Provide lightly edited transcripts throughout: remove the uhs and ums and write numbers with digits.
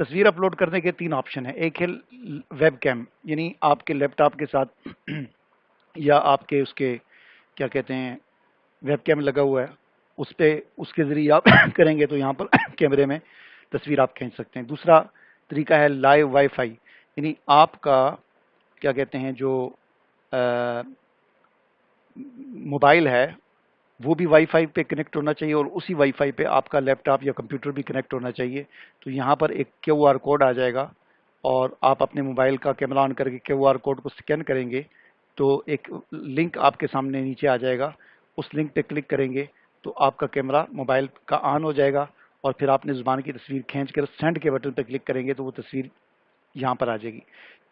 تصویر اپلوڈ کرنے کے 3 آپشن ہیں. ایک ہے ویب کیم، یعنی آپ کے لیپ ٹاپ کے ساتھ یا آپ کے اس کے کیا کہتے ہیں ویب کیم لگا ہوا ہے، اس پہ اس کے ذریعے آپ کریں گے تو یہاں پر کیمرے میں تصویر آپ کھینچ سکتے ہیں. دوسرا طریقہ ہے لائیو وائی فائی، یعنی آپ کا کیا کہتے ہیں جو موبائل ہے وہ بھی وائی فائی پہ کنیکٹ ہونا چاہیے اور اسی وائی فائی پہ آپ کا لیپ ٹاپ یا کمپیوٹر بھی کنیکٹ ہونا چاہیے. تو یہاں پر ایک کیو آر کوڈ آ جائے گا اور آپ اپنے موبائل کا کیمرہ آن کر کے کیو آر کوڈ کو سکین کریں گے تو ایک لنک آپ کے سامنے نیچے آ جائے گا. اس لنک پہ کلک کریں گے تو آپ کا کیمرہ موبائل کا آن ہو جائے گا اور پھر آپ نے زبان کی تصویر کھینچ کر سینڈ کے بٹن پہ کلک کریں گے تو وہ تصویر یہاں پر آ جائے گی.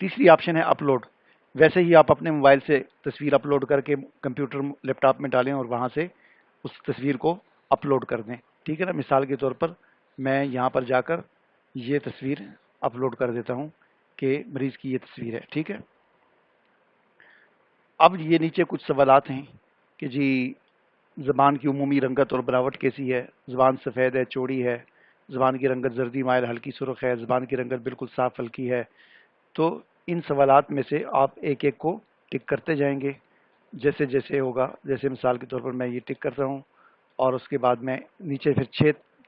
تیسری آپشن ہے اپلوڈ. ویسے ہی آپ اپنے موبائل سے تصویر اپلوڈ کر کے کمپیوٹر لیپ ٹاپ میں ڈالیں اور وہاں سے اس تصویر کو اپلوڈ کر دیں. ٹھیک ہے نا، مثال کے طور پر میں یہاں پر جا کر یہ تصویر اپلوڈ کر دیتا ہوں کہ مریض کی یہ تصویر ہے. ٹھیک ہے، اب یہ نیچے کچھ سوالات ہیں کہ جی زبان کی عمومی رنگت اور بناوٹ کیسی ہے، زبان سفید ہے چوڑی ہے، زبان کی رنگت زردی مائل ہلکی سرخ ہے، زبان کی رنگت بالکل صاف ہلکی ہے. تو ان سوالات میں سے آپ ایک ایک کو ٹک کرتے جائیں گے جیسے جیسے ہوگا. جیسے مثال کے طور پر میں یہ ٹک کرتا ہوں اور اس کے بعد میں نیچے پھر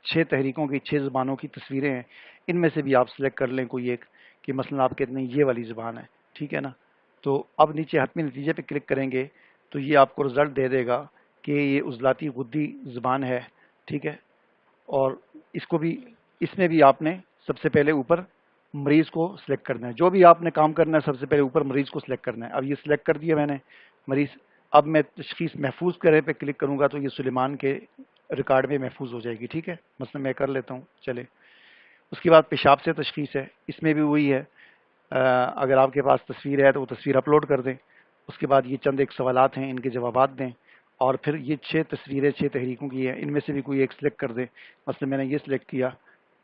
چھ تحریکوں کی 6 زبانوں کی تصویریں ہیں، ان میں سے بھی آپ سلیکٹ کر لیں کوئی ایک کہ مثلا آپ کہتے ہیں یہ والی زبان ہے. ٹھیک ہے نا، تو اب نیچے حتمی نتیجے پہ کلک کریں گے تو یہ آپ کو رزلٹ دے دے گا کہ یہ عضلاتی غدی زبان ہے. ٹھیک ہے، اور اس میں بھی آپ نے سب سے پہلے اوپر مریض کو سلیکٹ کرنا ہے. جو بھی آپ نے کام کرنا ہے سب سے پہلے اوپر مریض کو سلیکٹ کرنا ہے. اب یہ سلیکٹ کر دیا میں نے مریض. اب میں تشخیص محفوظ کرے پہ کلک کروں گا تو یہ سلیمان کے ریکارڈ میں محفوظ ہو جائے گی. ٹھیک ہے، مثلا میں کر لیتا ہوں. چلے، اس کے بعد پیشاب سے تشخیص ہے، اس میں بھی وہی ہے. اگر آپ کے پاس تصویر ہے تو وہ تصویر اپلوڈ کر دیں. اس کے بعد یہ چند ایک سوالات ہیں، ان کے جوابات دیں اور پھر یہ 6 تصویریں 6 تحریکوں کی ہیں، ان میں سے بھی کوئی ایک سلیکٹ کر دیں. مثلا میں نے یہ سلیکٹ کیا.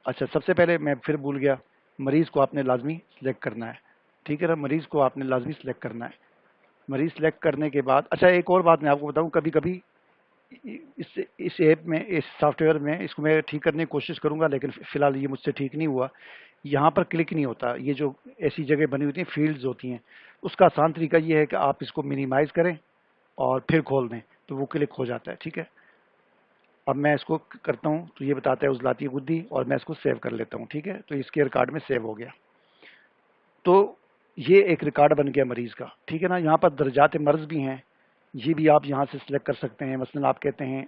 اچھا، سب سے پہلے میں پھر بھول گیا، مریض کو آپ نے لازمی سلیکٹ کرنا ہے. ٹھیک ہے نا، مریض کو آپ نے لازمی سلیکٹ کرنا ہے. مریض سلیکٹ کرنے کے بعد اچھا ایک اور بات میں آپ کو بتاؤں، کبھی کبھی اس ایپ میں اس سافٹ ویئر میں اس کو میں ٹھیک کرنے کی کوشش کروں گا لیکن فی الحال یہ مجھ سے ٹھیک نہیں ہوا. یہاں پر کلک نہیں ہوتا. یہ جو ایسی جگہ بنی ہوتی ہیں فیلڈز ہوتی ہیں، اس کا آسان طریقہ یہ ہے کہ آپ اس کو منیمائز کریں اور پھر کھول دیں تو وہ کلک ہو جاتا ہے. ٹھیک ہے، اب میں اس کو کرتا ہوں تو یہ بتاتا ہے عضلاتی غدی اور میں اس کو سیو کر لیتا ہوں. ٹھیک ہے، تو اس کے ریکارڈ میں سیو ہو گیا. تو یہ ایک ریکارڈ بن گیا مریض کا. ٹھیک ہے نا، یہاں پر درجات مرض بھی ہیں، یہ بھی آپ یہاں سے سلیکٹ کر سکتے ہیں. مثلا آپ کہتے ہیں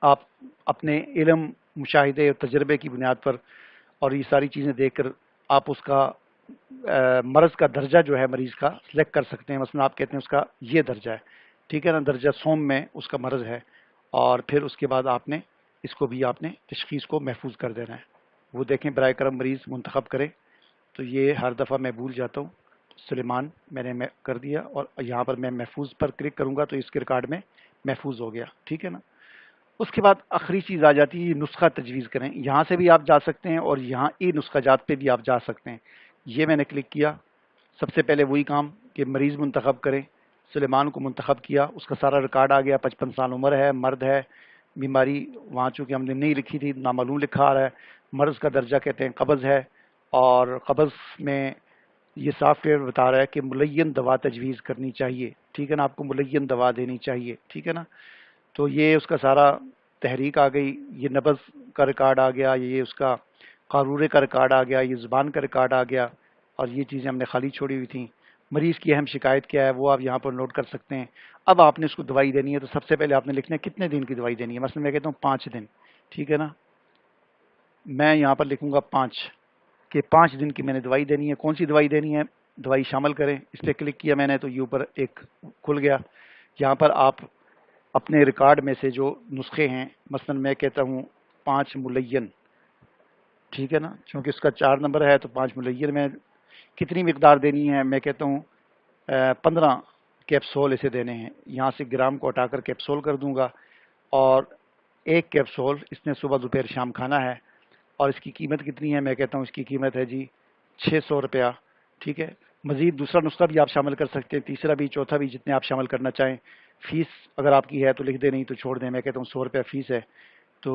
آپ اپنے علم، مشاہدے اور تجربے کی بنیاد پر اور یہ ساری چیزیں دیکھ کر آپ اس کا مرض کا درجہ جو ہے مریض کا سلیکٹ کر سکتے ہیں. مثلا آپ کہتے ہیں اس کا یہ درجہ ہے. ٹھیک ہے نا، درجہ سوم میں اس کا مرض ہے اور پھر اس کے بعد آپ نے اس کو بھی آپ نے تشخیص کو محفوظ کر دینا ہے. وہ دیکھیں برائے کرم مریض منتخب کریں. تو یہ ہر دفعہ میں بھول جاتا ہوں. سلیمان میں نے کر دیا اور یہاں پر میں محفوظ پر کلک کروں گا تو اس کے ریکارڈ میں محفوظ ہو گیا. ٹھیک ہے نا، اس کے بعد آخری چیز آ جاتی ہے نسخہ تجویز کریں. یہاں سے بھی آپ جا سکتے ہیں اور یہاں ای نسخہ جات پہ بھی آپ جا سکتے ہیں. یہ میں نے کلک کیا. سب سے پہلے وہی کام کہ مریض منتخب کریں. سلیمان کو منتخب کیا، اس کا سارا ریکارڈ آ گیا. 55 سال عمر ہے، مرد ہے، بیماری وہاں چونکہ ہم نے نہیں لکھی تھی نامعلوم لکھا آ رہا ہے. مرض کا درجہ کہتے ہیں قبض ہے اور قبض میں یہ سافٹ ویئر بتا رہا ہے کہ ملین دوا تجویز کرنی چاہیے. ٹھیک ہے نا، آپ کو ملین دوا دینی چاہیے. ٹھیک ہے نا، تو یہ اس کا سارا تحریک آ گئی. یہ نبض کا ریکارڈ آ گیا، یہ اس کا قارورے کا ریکارڈ آ گیا، یہ زبان کا ریکارڈ آ گیا اور یہ چیزیں ہم نے خالی چھوڑی ہوئی تھیں. مریض کی اہم شکایت کیا ہے وہ آپ یہاں پر نوٹ کر سکتے ہیں. اب آپ نے اس کو دوائی دینی ہے تو سب سے پہلے آپ نے لکھنا ہے کتنے دن کی دوائی دینی ہے. مثلا میں کہتا ہوں 5 دن. ٹھیک ہے نا، میں یہاں پر لکھوں گا 5 کہ 5 دن کی میں نے دوائی دینی ہے. کون سی دوائی دینی ہے، دوائی شامل کریں. اس پہ کلک کیا میں نے تو یہ اوپر ایک کھل گیا. یہاں پر آپ اپنے ریکارڈ میں سے جو نسخے ہیں، مثلا میں کہتا ہوں 5 ملین. ٹھیک ہے نا، چونکہ اس کا 4 نمبر ہے تو 5 ملین میں کتنی مقدار دینی ہے. میں کہتا ہوں 15 کیپسول اسے دینے ہیں. یہاں سے گرام کو ہٹا کر کیپسول کر دوں گا اور ایک کیپسول اس نے صبح دوپہر شام کھانا ہے. اور اس کی قیمت کتنی ہے، میں کہتا ہوں اس کی قیمت ہے جی 600 روپیہ. ٹھیک ہے، مزید دوسرا نسخہ بھی آپ شامل کر سکتے ہیں، تیسرا بھی، چوتھا بھی، جتنے آپ شامل کرنا چاہیں. فیس اگر آپ کی ہے تو لکھ دیں، نہیں تو چھوڑ دیں. میں کہتا ہوں 100 روپیہ فیس ہے. تو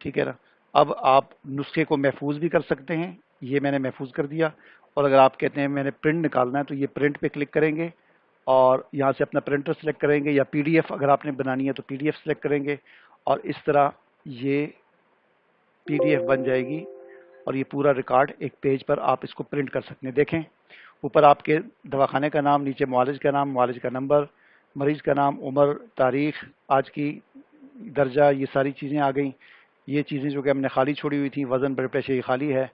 ٹھیک ہے نا. اب آپ نسخے کو محفوظ بھی کر سکتے ہیں، یہ میں نے محفوظ کر دیا. اور اگر آپ کہتے ہیں میں نے پرنٹ نکالنا ہے تو یہ پرنٹ پہ کلک کریں گے اور یہاں سے اپنا پرنٹر سلیکٹ کریں گے، یا پی ڈی ایف اگر آپ نے بنانی ہے تو پی ڈی ایف سلیکٹ کریں گے، اور اس طرح یہ پی ڈی ایف بن جائے گی. اور یہ پورا ریکارڈ ایک پیج پر آپ اس کو پرنٹ کر سکتے ہیں. دیکھیں اوپر آپ کے دواخانے کا نام، نیچے معالج کا نام، معالج کا نمبر، مریض کا نام، عمر، تاریخ، آج کی درجہ، یہ ساری چیزیں آ گئیں. یہ چیزیں جو کہ ہم نے خالی چھوڑی ہوئی تھیں، وزن، بلڈ پریشر، یہ خالی ہے.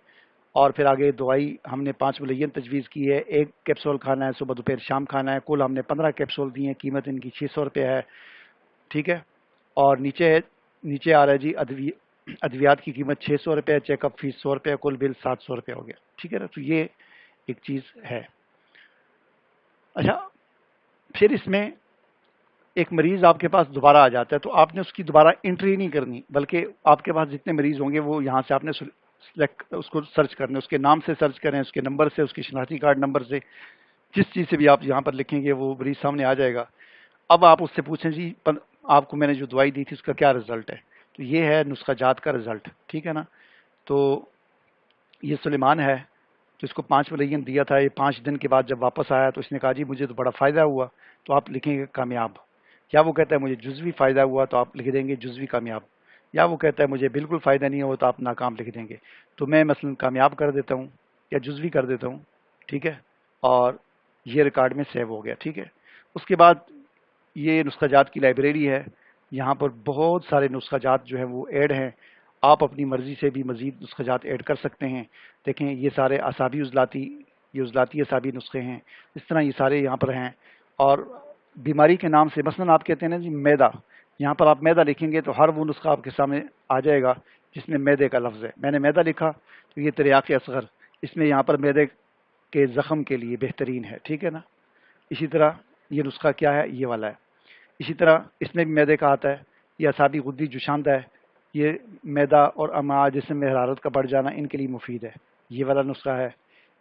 اور پھر آگے دوائی ہم نے 5 ملین تجویز کی ہے، 1 کیپسول کھانا ہے، صبح دوپہر شام کھانا ہے. کل ہم نے 15 کیپسول دی ہیں، قیمت ان کی 600 روپے ہے. ٹھیک ہے. اور نیچے آ رہا ہے جی ادویات کی قیمت 600 روپے، چیک اپ فیس 100 روپے، کل بل 700 روپے ہو گیا. ٹھیک ہے نا. تو یہ ایک چیز ہے. اچھا، پھر اس میں ایک مریض آپ کے پاس دوبارہ آ جاتا ہے تو آپ نے اس کی دوبارہ انٹری نہیں کرنی، بلکہ آپ کے پاس جتنے مریض ہوں گے وہ یہاں سے آپ نے اس کو سرچ کرنا، اس کے نام سے سرچ کریں، اس کے نمبر سے، اس کی شناختی کارڈ نمبر سے، جس چیز سے بھی آپ یہاں پر لکھیں گے وہ مریض سامنے آ جائے گا. اب آپ اس سے پوچھیں جی آپ کو میں نے جو دوائی دی تھی اس کا کیا رزلٹ ہے. تو یہ ہے نسخہ جات کا رزلٹ. ٹھیک ہے نا. تو یہ سلیمان ہے، تو اس کو 5 ملین دیا تھا. یہ 5 دن کے بعد جب واپس آیا تو اس نے کہا جی مجھے تو بڑا فائدہ ہوا، تو آپ لکھیں گے کامیاب. یا وہ کہتا ہے مجھے جزوی فائدہ ہوا تو آپ لکھ دیں گے جزوی کامیاب. یا وہ کہتا ہے مجھے بالکل فائدہ نہیں ہوا تو آپ ناکام لکھ دیں گے. تو میں مثلا کامیاب کر دیتا ہوں یا جزوی کر دیتا ہوں. ٹھیک ہے. اور یہ ریکارڈ میں سیو ہو گیا. ٹھیک ہے. اس کے بعد یہ نسخہ جات کی لائبریری ہے. یہاں پر بہت سارے نسخہ جات جو ہیں وہ ایڈ ہیں. آپ اپنی مرضی سے بھی مزید نسخہ جات ایڈ کر سکتے ہیں. دیکھیں یہ سارے اعصابی عضلاتی، یہ عضلاتی اعصابی نسخے ہیں. اس طرح یہ سارے یہاں پر ہیں. اور بیماری کے نام سے مثلا آپ کہتے ہیں نا جی میدا، یہاں پر آپ میدا لکھیں گے تو ہر وہ نسخہ آپ کے سامنے آ جائے گا جس میں میدے کا لفظ ہے. میں نے میدا لکھا تو یہ تریاق اصغر، اس میں یہاں پر میدے کے زخم کے لیے بہترین ہے. ٹھیک ہے نا. اسی طرح یہ نسخہ کیا ہے، یہ والا ہے. اسی طرح اس میں بھی میدے کا آتا ہے. یہ اعصابی غدی جوشاندہ ہے، یہ میدا اور امعاء جسم میں حرارت کا بڑھ جانا ان کے لیے مفید ہے، یہ والا نسخہ ہے.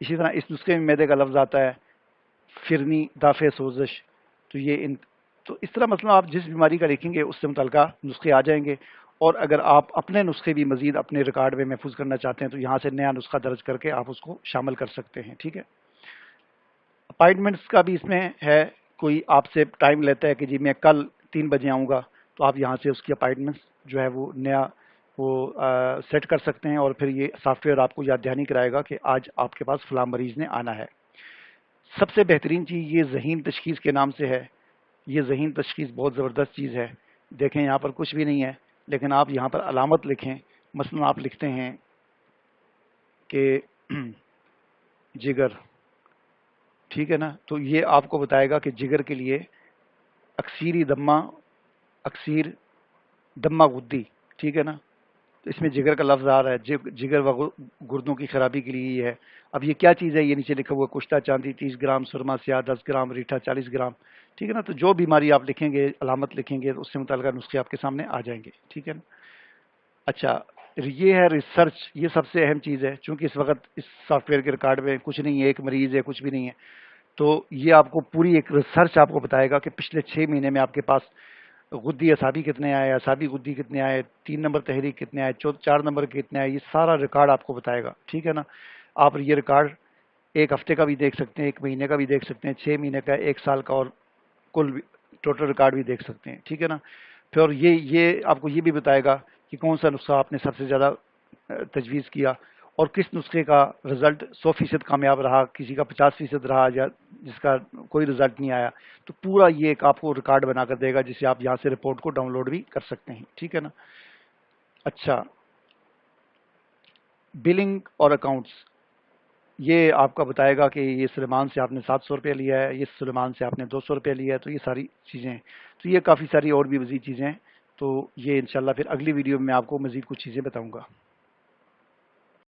اسی طرح اس نسخے میں میدے کا لفظ آتا ہے فرنی، دافع، سوزش. تو یہ تو اس طرح مثلا آپ جس بیماری کا لکھیں گے اس سے متعلقہ نسخے آ جائیں گے. اور اگر آپ اپنے نسخے بھی مزید اپنے ریکارڈ میں محفوظ کرنا چاہتے ہیں تو یہاں سے نیا نسخہ درج کر کے آپ اس کو شامل کر سکتے ہیں. ٹھیک ہے. اپائنٹمنٹس کا بھی اس میں ہے. کوئی آپ سے ٹائم لیتا ہے کہ جی میں کل 3 بجے آؤں گا، تو آپ یہاں سے اس کی اپائنٹمنٹس جو ہے وہ نیا وہ سیٹ کر سکتے ہیں. اور پھر یہ سافٹ ویئر آپ کو یاد دہانی کرائے گا کہ آج آپ کے پاس فلاں مریض نے آنا ہے. سب سے بہترین چیز یہ ذہین تشخیص کے نام سے ہے. یہ ذہین تشخیص بہت زبردست چیز ہے. دیکھیں یہاں پر کچھ بھی نہیں ہے، لیکن آپ یہاں پر علامت لکھیں. مثلا آپ لکھتے ہیں کہ جگر. ٹھیک ہے نا. تو یہ آپ کو بتائے گا کہ جگر کے لیے اکثیر دمہ غدی. ٹھیک ہے نا. تو اس میں جگر کا لفظ آ رہا ہے. جگر و گردوں کی خرابی کے لیے یہ ہے. اب یہ کیا چیز ہے، یہ نیچے لکھا ہوا کشتہ چاندی 30 گرام، سرما سیاہ 10 گرام، ریٹھا 40 گرام. ٹھیک ہے نا. تو جو بیماری آپ لکھیں گے، علامت لکھیں گے، اس سے متعلقہ نسخے آپ کے سامنے آ جائیں گے. ٹھیک ہے نا. اچھا، یہ ہے ریسرچ. یہ سب سے اہم چیز ہے. چونکہ اس وقت اس سافٹ ویئر کے ریکارڈ میں کچھ نہیں ہے، ایک مریض ہے، کچھ بھی نہیں ہے. تو یہ آپ کو پوری ایک ریسرچ آپ کو بتائے گا کہ پچھلے 6 مہینے میں آپ کے پاس غدی اعصابی کتنے آئے، اعصابی غدی کتنے آئے، 3 نمبر تحریک کتنے آئے، 4 نمبر کتنے آئے. یہ سارا ریکارڈ آپ کو بتائے گا. ٹھیک ہے نا. آپ یہ ریکارڈ 1 ہفتے کا بھی دیکھ سکتے ہیں، 1 مہینے کا بھی دیکھ سکتے ہیں، 6 مہینے کا، 1 سال کا، اور کل ٹوٹل ریکارڈ بھی دیکھ سکتے ہیں. ٹھیک ہے نا. پھر یہ آپ کو یہ بھی بتائے گا کہ کون سا نسخہ آپ نے سب سے زیادہ تجویز کیا، اور کس نسخے کا رزلٹ 100% کامیاب رہا، کسی کا 50% رہا، یا جس کا کوئی رزلٹ نہیں آیا. تو پورا یہ ایک آپ کو ریکارڈ بنا کر دے گا جسے آپ یہاں سے رپورٹ کو ڈاؤن لوڈ بھی کر سکتے ہیں. ٹھیک ہے نا. اچھا، بلنگ اور اکاؤنٹس یہ آپ کا بتائے گا کہ یہ سلیمان سے آپ نے 700 روپے لیا ہے، یہ سلیمان سے آپ نے 200 روپے لیا ہے. تو یہ ساری چیزیں ہیں. تو یہ کافی ساری اور بھی مزید چیزیں ہیں. تو یہ انشاءاللہ پھر اگلی ویڈیو میں آپ کو مزید کچھ چیزیں بتاؤں گا.